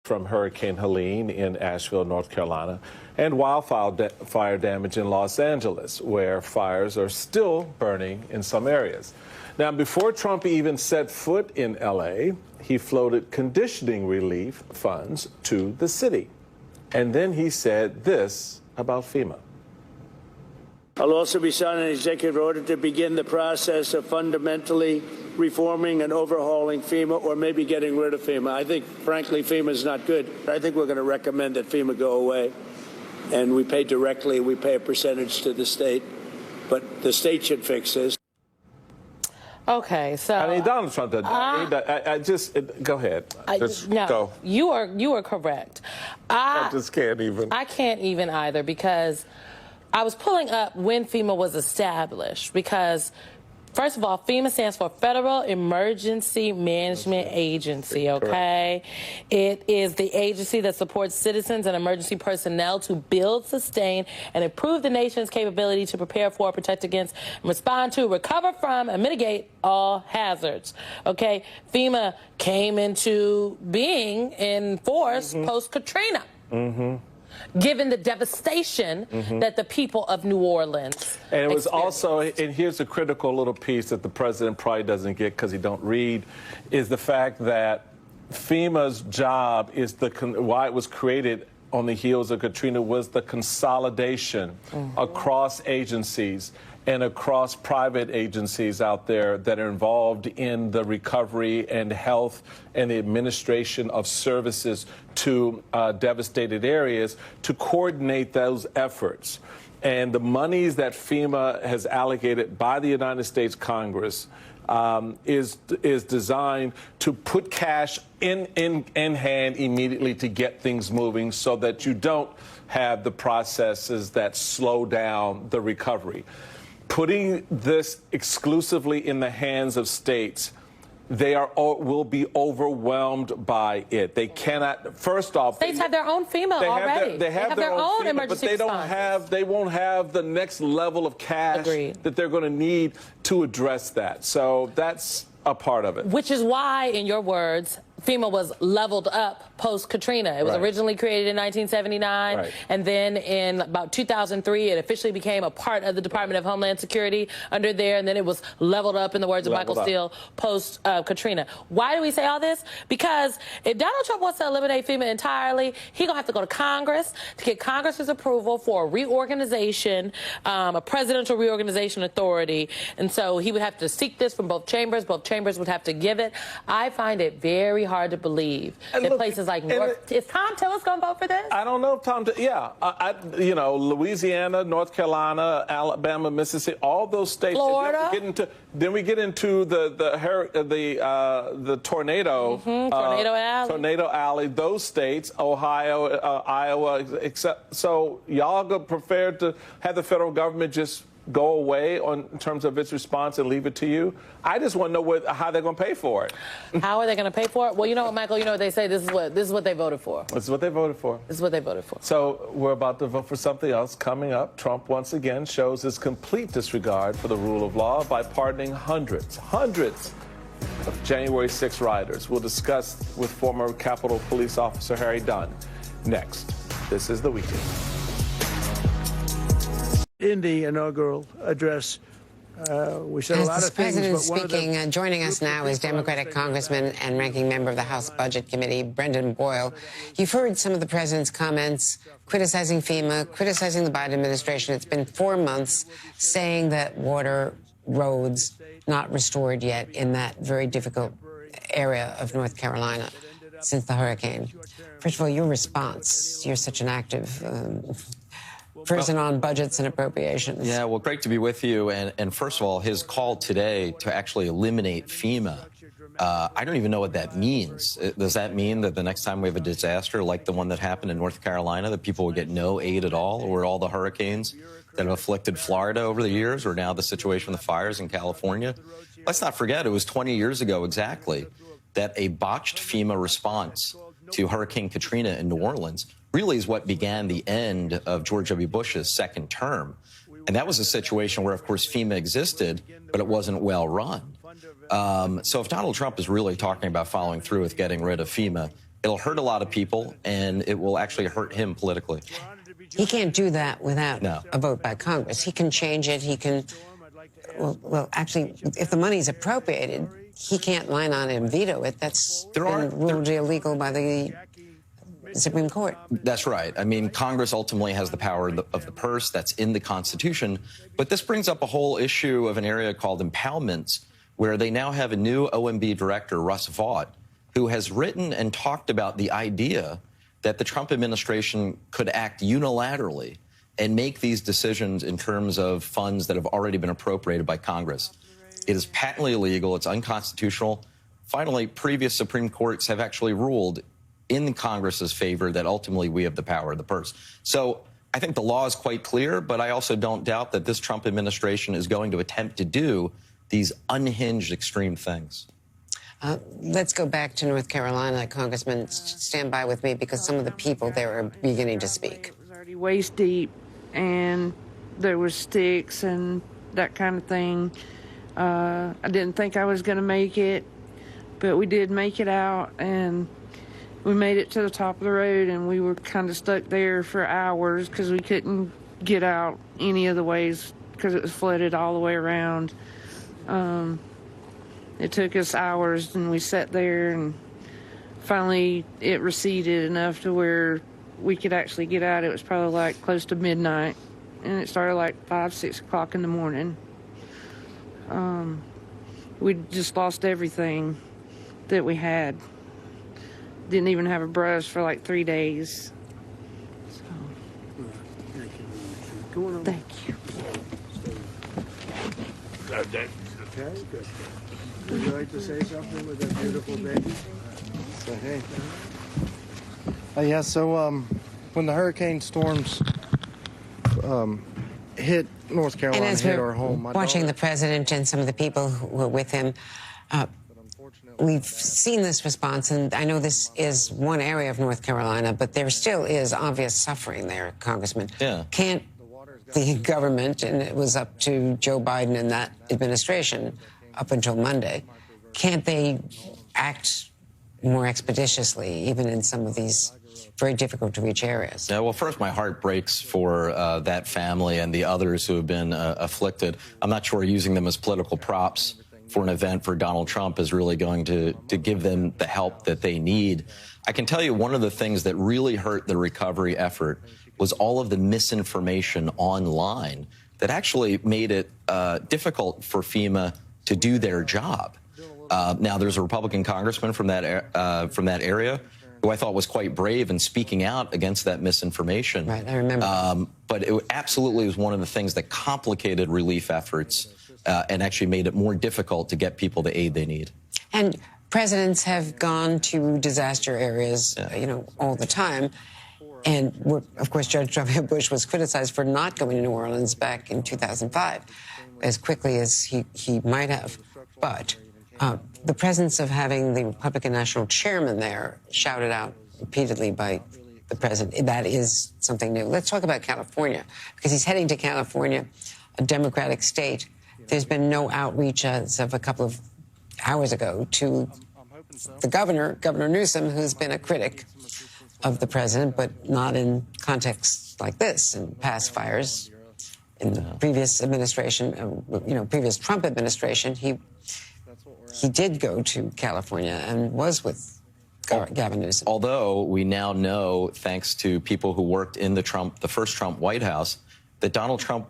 from Hurricane Helene in Asheville, North Carolina, and wildfire damage in Los Angeles, where fires are still burning in some areas. Now, before Trump even set foot in L.A., he floated conditioning relief funds to the city. And then he said this about FEMA. I'll also be signing an executive order to begin the process of fundamentally reforming and overhauling FEMA, or maybe getting rid of FEMA. I think, frankly, FEMA is not good. I think we're going to recommend that FEMA go away. And we pay directly, we pay a percentage to the state. But the state should fix this. Okay, so I mean, Donald Trump doesn't. I just go ahead. No, go. You are correct. I just can't even. I can't even either, because I was pulling up when FEMA was established, because first of all, FEMA stands for Federal Emergency Management Agency, okay? It is the agency that supports citizens and emergency personnel to build, sustain, and improve the nation's capability to prepare for, protect against, and respond to, recover from, and mitigate all hazards, okay? FEMA came into being in force post-Katrina. Given the devastation that the people of New Orleans And it was also, and here's a critical little piece that the president probably doesn't get because he don't read, is the fact that FEMA's job is why it was created on the heels of Katrina was the consolidation across agencies and across private agencies out there that are involved in the recovery and health and the administration of services to devastated areas, to coordinate those efforts. And the monies that FEMA has allocated by the United States Congress is designed to put cash in hand immediately to get things moving, so that you don't have the processes that slow down the recovery. Putting this exclusively in the hands of states, they will be overwhelmed by it. They cannot. First off, states have their own FEMA already. They have their own FEMA, emergency but they won't have the next level of cash that they're going to need to address that. So that's a part of it. Which is why, in your words, FEMA was leveled up post-Katrina. It was originally created in 1979, and then in about 2003, it officially became a part of the Department of Homeland Security under there, and then it was leveled up, in the words of Michael Steele, post-Katrina. Why do we say all this? Because if Donald Trump wants to eliminate FEMA entirely, he's going to have to go to Congress to get Congress's approval for a reorganization, a presidential reorganization authority, and so he would have to seek this from both chambers. Both chambers would have to give it. I find it very hard to believe that places like is Tom Tillis going to vote for this? I don't know if Tom. Yeah, you know, Louisiana, North Carolina, Alabama, Mississippi, all those states. Florida. Then we get into the tornado. Tornado Alley. Tornado Alley. Those states, Ohio, Iowa, except. So y'all go prepared to have the federal government just go away in terms of its response and leave it to you? I just want to know how they're going to pay for it. How are they going to pay for it? Well, you know what, Michael, you know what they say, this is what they voted for. This is what they voted for. This is what they voted for. So we're about to vote for something else coming up. Trump once again shows his complete disregard for the rule of law by pardoning hundreds of January 6 rioters. We'll discuss with former Capitol Police Officer Harry Dunn next. This is The Weekend. In the inaugural address, we said a lot of things. As the president speaking, joining us now is Democratic Congressman and ranking member of the House Budget Committee, Brendan Boyle. You've heard some of the president's comments criticizing FEMA, criticizing the Biden administration. It's been 4 months saying that water, roads, not restored yet in that very difficult area of North Carolina since the hurricane. First of all, your response. You're such an active person on budgets and appropriations. Yeah, well, great to be with you. And first of all, his call today to actually eliminate FEMA, I don't even know what that means. Does that mean that the next time we have a disaster like the one that happened in North Carolina, that people will get no aid at all, or all the hurricanes that have afflicted Florida over the years, or now the situation with the fires in California? Let's not forget, it was 20 years ago exactly that a botched FEMA response to Hurricane Katrina in New Orleans really is what began the end of George W. Bush's second term. And that was a situation where, of course, FEMA existed, but it wasn't well run. So if Donald Trump is really talking about following through with getting rid of FEMA, it'll hurt a lot of people, and it will actually hurt him politically. He can't do that without No. a vote by Congress. He can change it. He can, well, actually, if the money's appropriated, he can't line on it and veto it. That's been ruled illegal by the Supreme Court. That's right. I mean, Congress ultimately has the power of the purse. That's in the Constitution. But this brings up a whole issue of an area called impoundments, where they now have a new OMB director, Russ Vought, who has written and talked about the idea that the Trump administration could act unilaterally and make these decisions in terms of funds that have already been appropriated by Congress. It is patently illegal. It's unconstitutional. Finally, previous Supreme Courts have actually ruled in Congress's favor that ultimately we have the power of the purse. So I think the law is quite clear, but I also don't doubt that this Trump administration is going to attempt to do these unhinged extreme things. Let's go back to North Carolina. Congressman, stand by with me because some of the people there are beginning to speak. It was already waist deep, and there was sticks and that kind of thing. I didn't think I was going to make it, but we did make it out, and we made it to the top of the road, and we were kind of stuck there for hours because we couldn't get out any of the ways because it was flooded all the way around. It took us hours, and we sat there, and finally it receded enough to where we could actually get out. It was probably like close to midnight, and it started like 5, 6 o'clock in the morning. We just lost everything that we had. Didn't even have a brush for like 3 days. So, thank you. Okay, good. Would you like to say something with that beautiful baby? Yeah, so when the hurricane storms hit North Carolina, And as hit we're our home, watching the president and some of the people who were with him, we've seen this response, and I know this is one area of North Carolina, but there still is obvious suffering there, Congressman. Yeah. Can't the government, and it was up to Joe Biden and that administration up until Monday, can't they act more expeditiously, even in some of these very difficult to reach areas? Yeah, well, first, my heart breaks for that family and the others who have been afflicted. I'm not sure using them as political props for an event for Donald Trump is really going to give them the help that they need. I can tell you one of the things that really hurt the recovery effort was all of the misinformation online that actually made it difficult for FEMA to do their job. Now, there's a Republican congressman from that area who I thought was quite brave in speaking out against that misinformation. Right, I remember. But it absolutely was one of the things that complicated relief efforts and actually made it more difficult to get people the aid they need. And presidents have gone to disaster areas, all the time. And, of course, George W. Bush was criticized for not going to New Orleans back in 2005 as quickly as he might have. But the presence of having the Republican National Chairman there shouted out repeatedly by the president, that is something new. Let's talk about California, because he's heading to California, a Democratic state. There's been no outreach as of a couple of hours ago to the governor, Governor Newsom, who's been a critic of the president, but not in contexts like this, in past fires. In the previous administration, previous Trump administration, he did go to California and was with Gavin Newsom. Although we now know, thanks to people who worked in the first Trump White House, that Donald Trump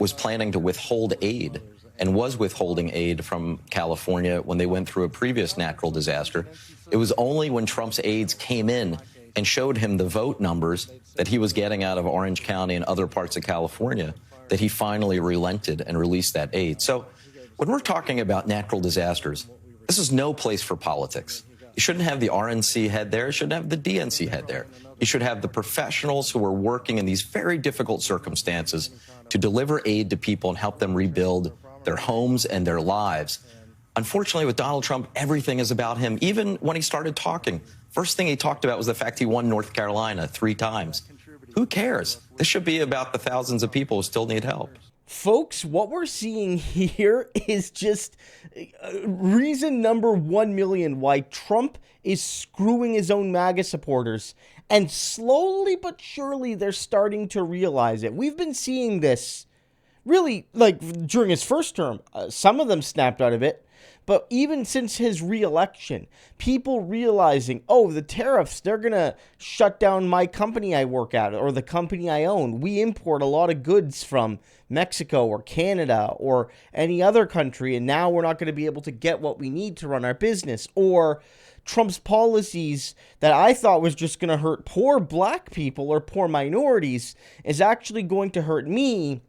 was planning to withhold aid and was withholding aid from California when they went through a previous natural disaster. It was only when Trump's aides came in and showed him the vote numbers that he was getting out of Orange County and other parts of California that he finally relented and released that aid. So when we're talking about natural disasters, this is no place for politics. You shouldn't have the RNC head there. You shouldn't have the DNC head there. You should have the professionals who are working in these very difficult circumstances to deliver aid to people and help them rebuild their homes and their lives. Unfortunately, with Donald Trump, everything is about him. Even when he started talking, first thing he talked about was the fact he won North Carolina 3 times. Who cares? This should be about the thousands of people who still need help. Folks, what we're seeing here is just reason number 1,000,000 why Trump is screwing his own MAGA supporters. And slowly but surely, they're starting to realize it. We've been seeing this really, like, during his first term. Some of them snapped out of it. But even since his re-election, people realizing, oh, the tariffs, they're going to shut down my company I work at or the company I own. We import a lot of goods from Mexico or Canada or any other country, and now we're not going to be able to get what we need to run our business. Or Trump's policies that I thought was just going to hurt poor black people or poor minorities is actually going to hurt me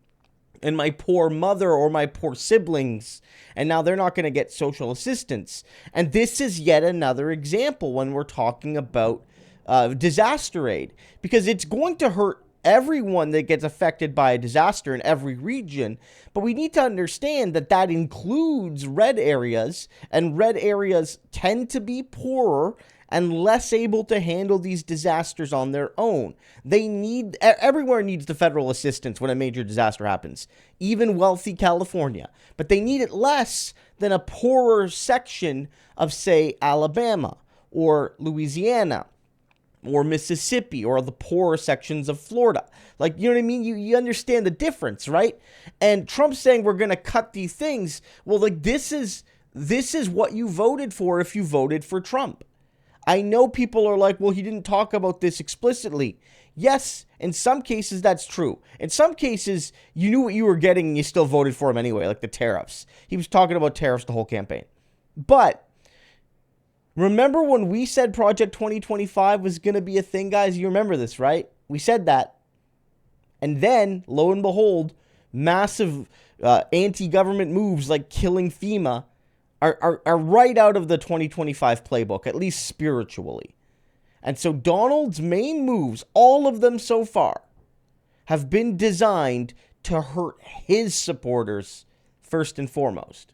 and my poor mother or my poor siblings, and now they're not going to get social assistance. And this is yet another example when we're talking about disaster aid, because it's going to hurt everyone that gets affected by a disaster in every region. But we need to understand that that includes red areas, and red areas tend to be poorer and less able to handle these disasters on their own. Everywhere needs the federal assistance when a major disaster happens, even wealthy California. But they need it less than a poorer section of, say, Alabama or Louisiana or Mississippi or the poorer sections of Florida. Like, you know what I mean? You understand the difference, right? And Trump's saying we're going to cut these things. Well, like, this is what you voted for if you voted for Trump. I know people are like, well, he didn't talk about this explicitly. Yes, in some cases, that's true. In some cases, you knew what you were getting and you still voted for him anyway, like the tariffs. He was talking about tariffs the whole campaign. But remember when we said Project 2025 was going to be a thing, guys? You remember this, right? We said that. And then, lo and behold, massive anti-government moves like killing FEMA are right out of the 2025 playbook, at least spiritually. And so Donald's main moves, all of them so far, have been designed to hurt his supporters first and foremost.